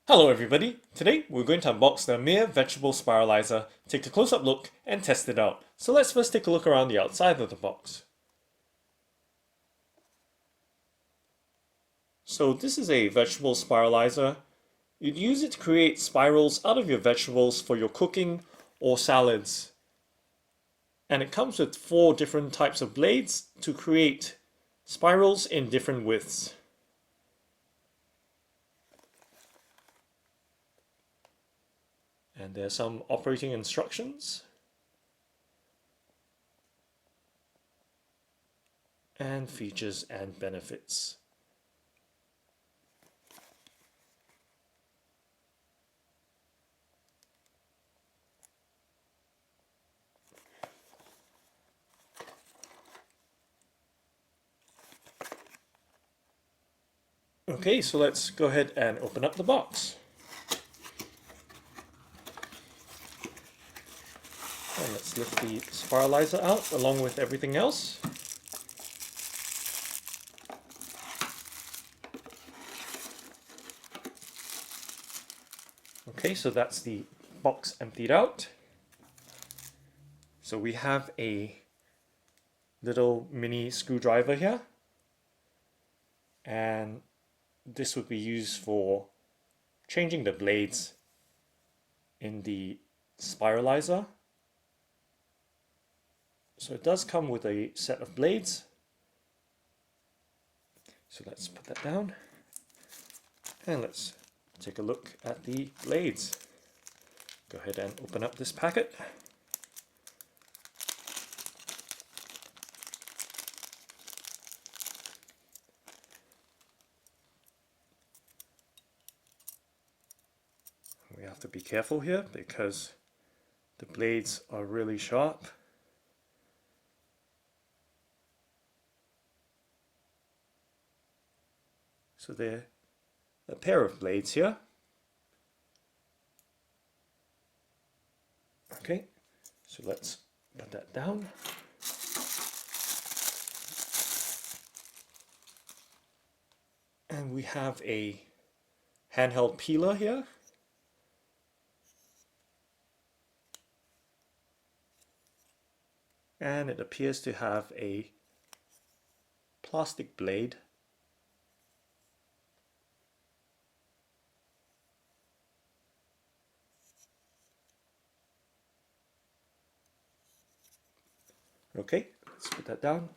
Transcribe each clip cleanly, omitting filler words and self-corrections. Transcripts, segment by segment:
Hello everybody! Today we're going to unbox the Amir Vegetable Spiralizer, take a close-up look and test it out. So let's first take a look around the outside of the box. So this is a vegetable spiralizer. You'd use it to create spirals out of your vegetables for your cooking or salads. And it comes with 4 different types of blades to create spirals in different widths. And there's some operating instructions. And features and benefits. Okay, so let's go ahead and open up the box. And let's lift the spiralizer out along with everything else. Okay, so that's the box emptied out. So we have a little mini screwdriver here. And this would be used for changing the blades in the spiralizer. So it does come with a set of blades. So let's put that down. And let's take a look at the blades. Go ahead and open up this packet. We have to be careful here because the blades are really sharp. So they're a pair of blades here. Okay, so let's put that down. And we have a handheld peeler here. And it appears to have a plastic blade. Okay, let's put that down.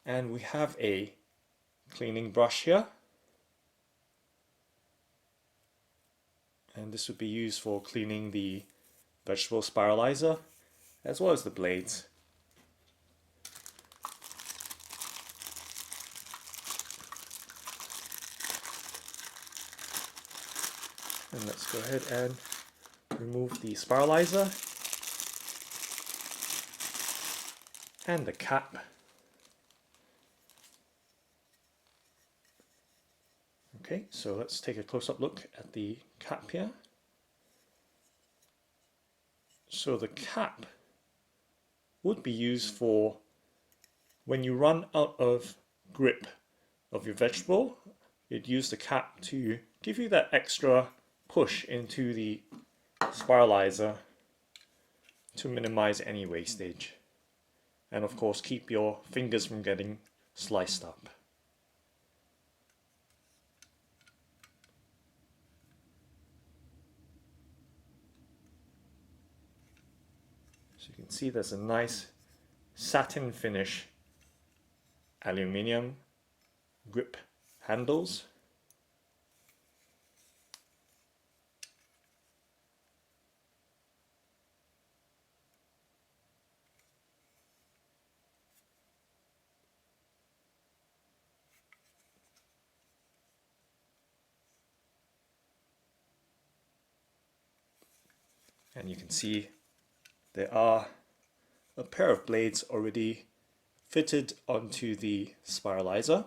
And we have a cleaning brush here. And this would be used for cleaning the vegetable spiralizer as well as the blades. And let's go ahead and remove the spiralizer and the cap. Okay, so let's take a close-up look at the cap here. So the cap would be used for when you run out of grip of your vegetable. You'd use the cap to give you that extra push into the spiralizer to minimize any wastage. And of course keep your fingers from getting sliced up. So you can see there's a nice satin finish aluminium grip handles. And you can see there are a pair of blades already fitted onto the spiralizer.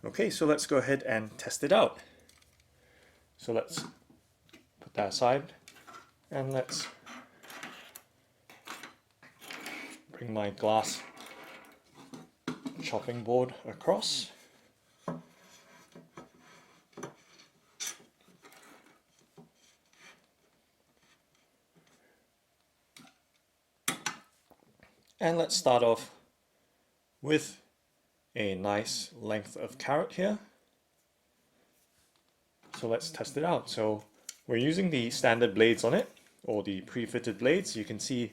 Okay, so let's go ahead and test it out. So let's put that aside and let's bring my glass chopping board across. And let's start off with a nice length of carrot here. So let's test it out. So we're using the standard blades on it, or the pre-fitted blades. You can see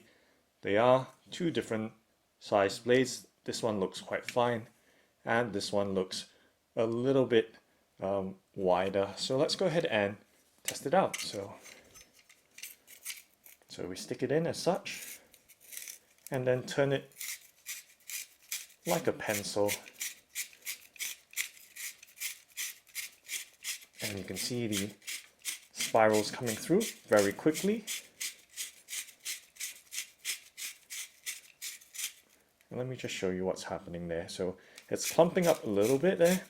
they are two different sized blades. This one looks quite fine, and this one looks a little bit wider. So let's go ahead and test it out. So we stick it in as such, and then turn it like a pencil. And you can see the spirals coming through very quickly. And let me just show you what's happening there. So it's clumping up a little bit there.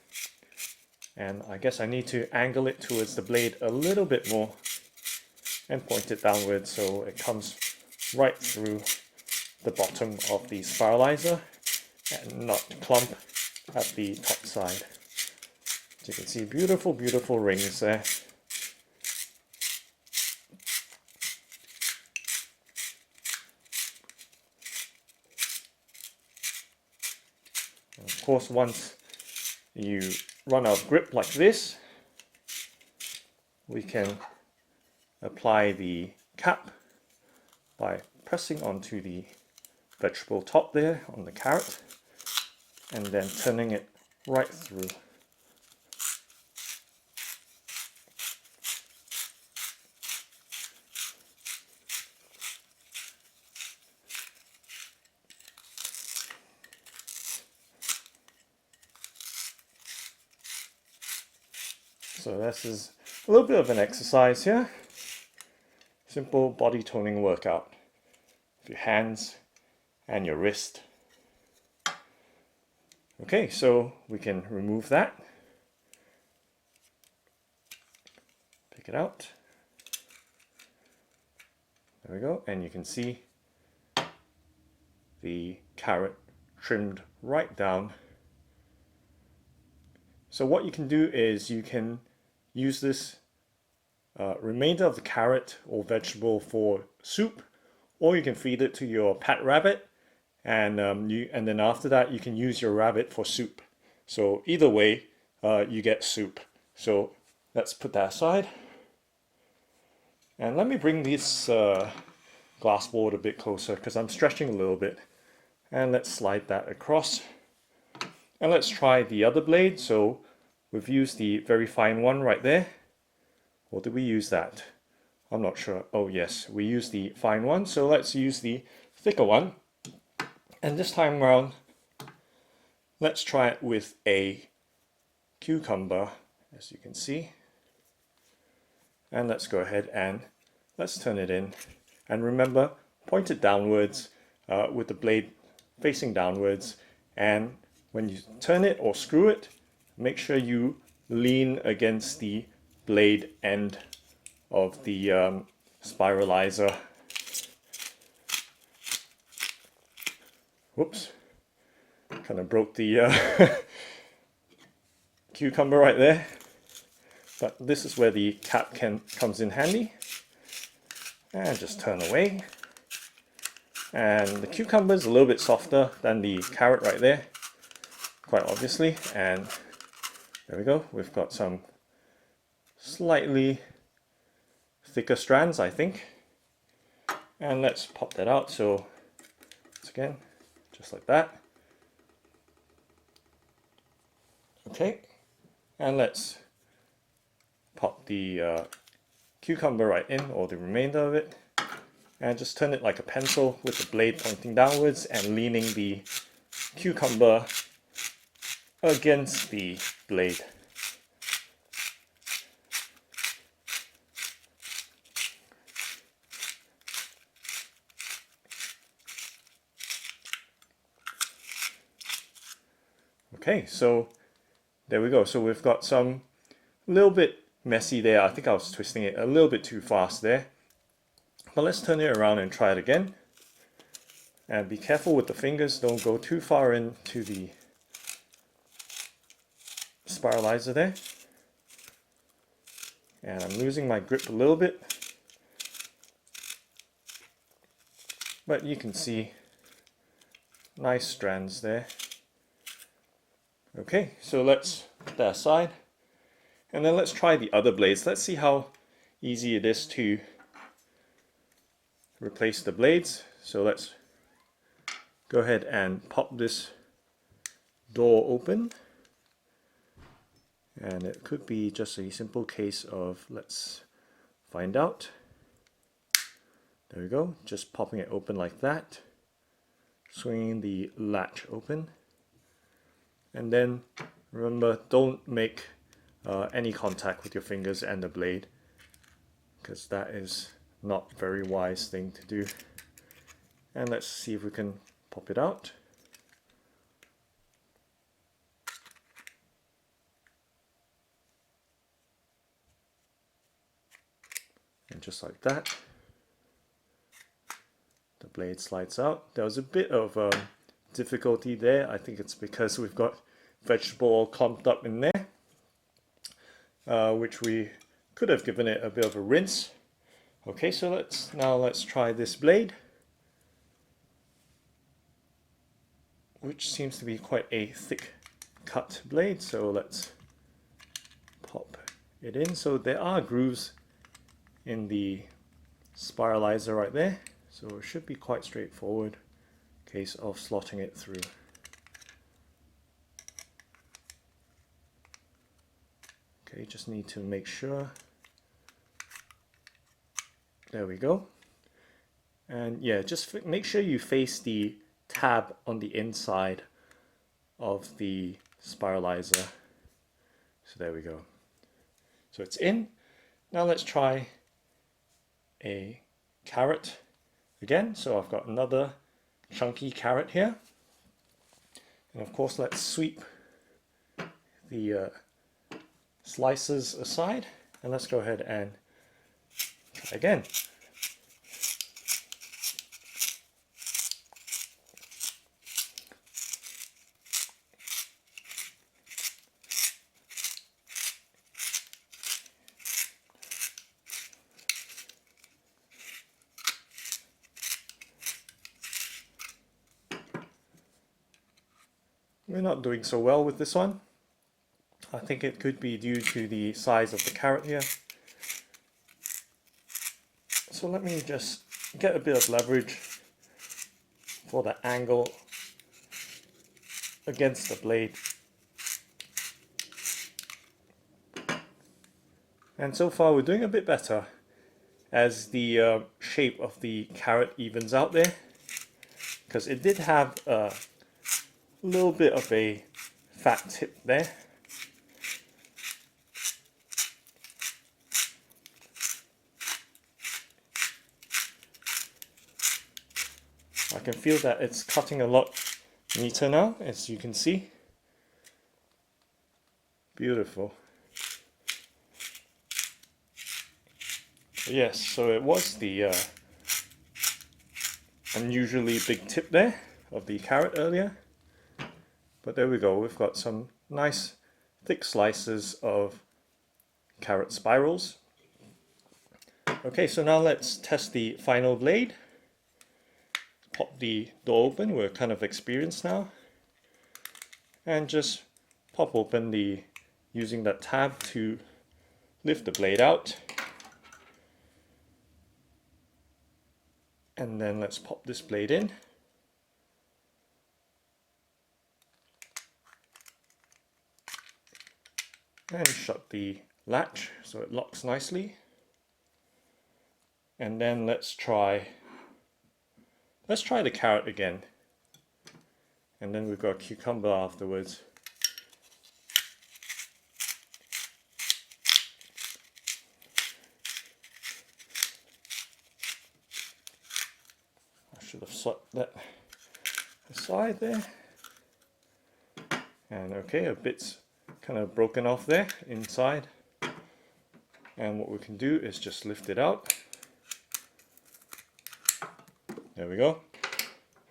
And I guess I need to angle it towards the blade a little bit more and point it downwards so it comes right through the bottom of the spiralizer and not clump at the top side. So you can see beautiful, beautiful rings there. And of course, once you run out of grip like this, we can apply the cap by pressing onto the vegetable top there on the carrot and then turning it right through. So this is a little bit of an exercise here. Simple body toning workout of your hands and your wrist. Okay, so we can remove that. Pick it out. There we go, and you can see the carrot trimmed right down. So what you can do is you can use this remainder of the carrot or vegetable for soup, or you can feed it to your pet rabbit, and then after that you can use your rabbit for soup. So either way, you get soup. So let's put that aside, and let me bring this glass board a bit closer because I'm stretching a little bit, and let's slide that across. And let's try the other blade. So we've used the very fine one right there. Or did we use that? I'm not sure. Oh yes, we used the fine one. So let's use the thicker one. And this time around, let's try it with a cucumber, as you can see. And let's go ahead and let's turn it in. And remember, point it downwards with the blade facing downwards. And when you turn it or screw it, make sure you lean against the blade end of the spiralizer. Whoops, kind of broke the cucumber right there. But this is where the cap comes in handy. And just turn away. And the cucumber is a little bit softer than the carrot right there, quite obviously. And there we go, we've got some slightly thicker strands, I think. And let's pop that out. So once again, just like that. Okay, and let's pop the cucumber right in, or the remainder of it, and just turn it like a pencil with the blade pointing downwards and leaning the cucumber against the blade. Okay, so there we go. So we've got some little bit messy there. I think I was twisting it a little bit too fast there. But let's turn it around and try it again. And be careful with the fingers, don't go too far into the spiralizer there. And I'm losing my grip a little bit, but you can see nice strands there. Okay, so let's put that aside, and then let's try the other blades. Let's see how easy it is to replace the blades. So let's go ahead and pop this door open, and it could be just a simple case of, let's find out. There we go, just popping it open like that, swinging the latch open, and then remember, don't make any contact with your fingers and the blade, because that is not a very wise thing to do. And let's see if we can pop it out. And just like that, the blade slides out. There was a bit of difficulty there. I think it's because we've got vegetable all clumped up in there, which we could have given it a bit of a rinse. Okay, so let's try this blade, which seems to be quite a thick cut blade. So let's pop it in. So there are grooves in the spiralizer right there, so it should be quite straightforward case of slotting it through. Okay, just need to make sure. There we go. And yeah, just make sure you face the tab on the inside of the spiralizer. So there we go. So it's in. Now let's try a carrot again. So I've got another chunky carrot here. And of course, let's sweep the slices aside, and let's go ahead and try again. We're not doing so well with this one. I think it could be due to the size of the carrot here. So let me just get a bit of leverage for the angle against the blade. And so far we're doing a bit better as the shape of the carrot evens out there, because it did have a little bit of a fat tip there. I can feel that it's cutting a lot neater now, as you can see. Beautiful. Yes, so it was the unusually big tip there of the carrot earlier. But there we go, we've got some nice thick slices of carrot spirals. Okay, so now let's test the final blade. Pop the door open, we're kind of experienced now. And just pop open using that tab to lift the blade out. And then let's pop this blade in. And shut the latch so it locks nicely. And then let's try the carrot again. And then we've got a cucumber afterwards. I should have swapped that aside there. And okay, a bit's kind of broken off there inside. And what we can do is just lift it out. There we go.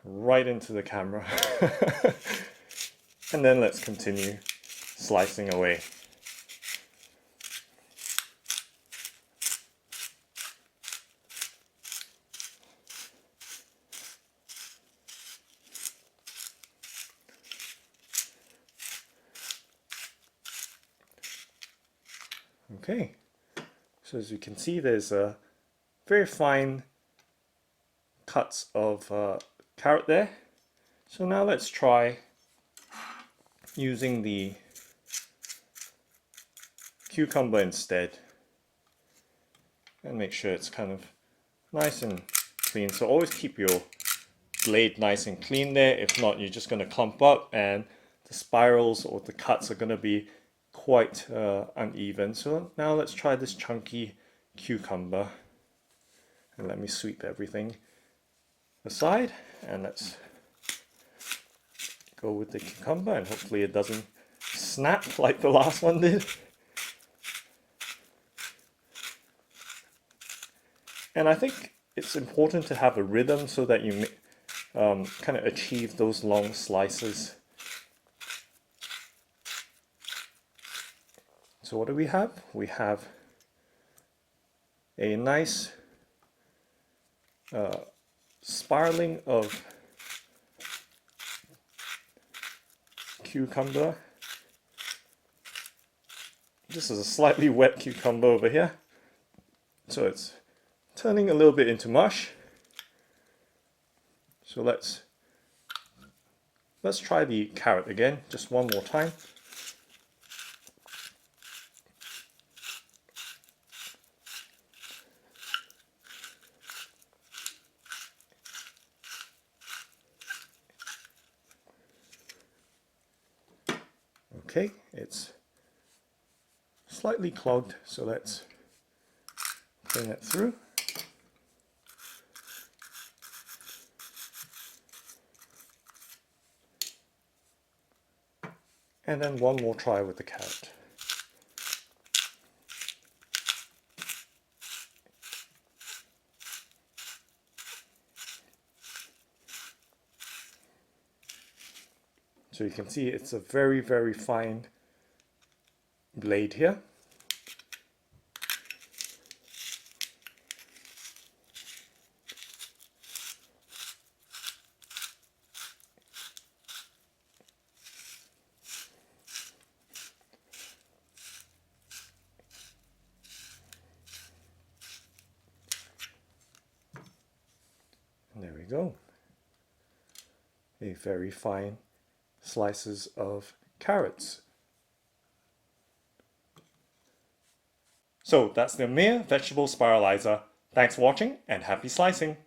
right into the camera. And then let's continue slicing away. Okay, so as you can see, there's a very fine cuts of carrot there. So now let's try using the cucumber instead, and make sure it's kind of nice and clean. So always keep your blade nice and clean there. If not, you're just going to clump up and the spirals or the cuts are going to be quite uneven. So now let's try this chunky cucumber, and let me sweep everything aside, and let's go with the cucumber, and hopefully it doesn't snap like the last one did. And I think it's important to have a rhythm so that you kind of achieve those long slices. So what do we have? We have a nice spiraling of cucumber. This is a slightly wet cucumber over here, so it's turning a little bit into mush. So let's try the carrot again, just one more time. Okay, it's slightly clogged, so let's clean it through. And then one more try with the carrot. So you can see it's a very, very fine blade here. And there we go. A very fine slices of carrots. So that's the Amir Vegetable Spiralizer. Thanks for watching and happy slicing!